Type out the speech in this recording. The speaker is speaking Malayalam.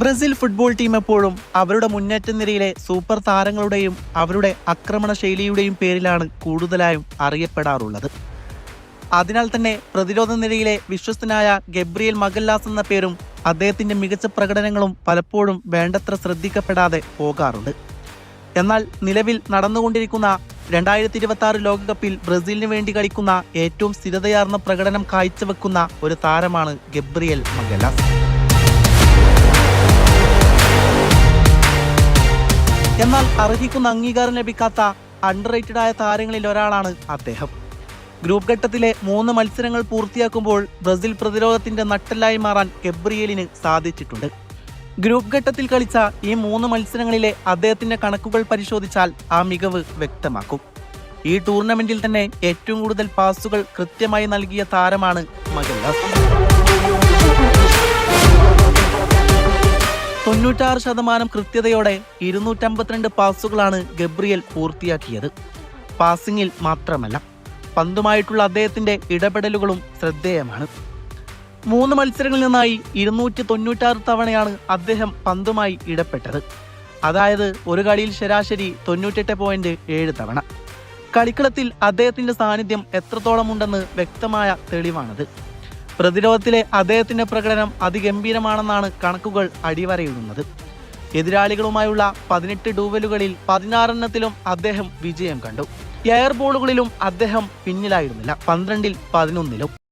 ബ്രസീൽ ഫുട്ബോൾ ടീം എപ്പോഴും അവരുടെ മുന്നേറ്റ നിരയിലെ സൂപ്പർ താരങ്ങളുടെയും അവരുടെ ആക്രമണ ശൈലിയുടെയും പേരിലാണ് കൂടുതലായും അറിയപ്പെടാറുള്ളത്. അതിനാൽ തന്നെ പ്രതിരോധ നിരയിലെ വിശ്വസ്തനായ ഗബ്രിയേൽ മഗല്ലാസ് എന്ന പേരും അദ്ദേഹത്തിന്റെ മികച്ച പ്രകടനങ്ങളും പലപ്പോഴും വേണ്ടത്ര ശ്രദ്ധിക്കപ്പെടാതെ പോകാറുണ്ട്. എന്നാൽ നിലവിൽ നടന്നുകൊണ്ടിരിക്കുന്ന 2026 ലോകകപ്പിൽ ബ്രസീലിന് വേണ്ടി കളിക്കുന്ന ഏറ്റവും സ്ഥിരതയാർന്ന പ്രകടനം കാഴ്ചവെക്കുന്ന ഒരു താരമാണ് ഗബ്രിയേൽ മഗല്ലാസ്. എന്നാൽ അർഹിക്കുന്ന അംഗീകാരം ലഭിക്കാത്ത അണ്ടർറേറ്റഡ് ആയ താരങ്ങളിൽ ഒരാളാണ് അദ്ദേഹം. ഗ്രൂപ്പ് ഘട്ടത്തിലെ 3 മത്സരങ്ങൾ പൂർത്തിയാക്കുമ്പോൾ ബ്രസീൽ പ്രതിരോധത്തിന്റെ നട്ടെല്ലായി മാറാൻ ഗബ്രിയേലിന് സാധിച്ചിട്ടുണ്ട്. ഗ്രൂപ്പ് ഘട്ടത്തിൽ കളിച്ച ഈ 3 മത്സരങ്ങളിലെ അദ്ദേഹത്തിന്റെ കണക്കുകൾ പരിശോധിച്ചാൽ ആ മികവ് വ്യക്തമാക്കും. ഈ ടൂർണമെന്റിൽ തന്നെ ഏറ്റവും കൂടുതൽ പാസുകൾ കൃത്യമായി നൽകിയ താരമാണ് മഗല്ലാസ്. 96% കൃത്യതയോടെ 252 പാസുകളാണ് ഗബ്രിയേൽ പൂർത്തിയാക്കിയത്. പാസിംഗിൽ മാത്രമല്ല, പന്തുമായിട്ടുള്ള അദ്ദേഹത്തിന്റെ ഇടപെടലുകളും ശ്രദ്ധേയമാണ്. 3 മത്സരങ്ങളിൽ നിന്നായി 296 തവണയാണ് അദ്ദേഹം പന്തുമായി ഇടപെട്ടത്. അതായത് ഒരു കളിയിൽ ശരാശരി 98.7 തവണ. കളിക്കളത്തിൽ അദ്ദേഹത്തിന്റെ സാന്നിധ്യം എത്രത്തോളം ഉണ്ടെന്ന് വ്യക്തമായ തെളിവാണത്. പ്രതിരോധത്തിലെ അദ്ദേഹത്തിന്റെ പ്രകടനം അതിഗംഭീരമാണെന്നാണ് കണക്കുകൾ അടിവരയിടുന്നത്. എതിരാളികളുമായുള്ള 18 ഡൂവലുകളിൽ 16 അദ്ദേഹം വിജയം കണ്ടു. എയർ ബോളുകളിലും അദ്ദേഹം പിന്നിലായിരുന്നില്ല, 12-ൽ 11.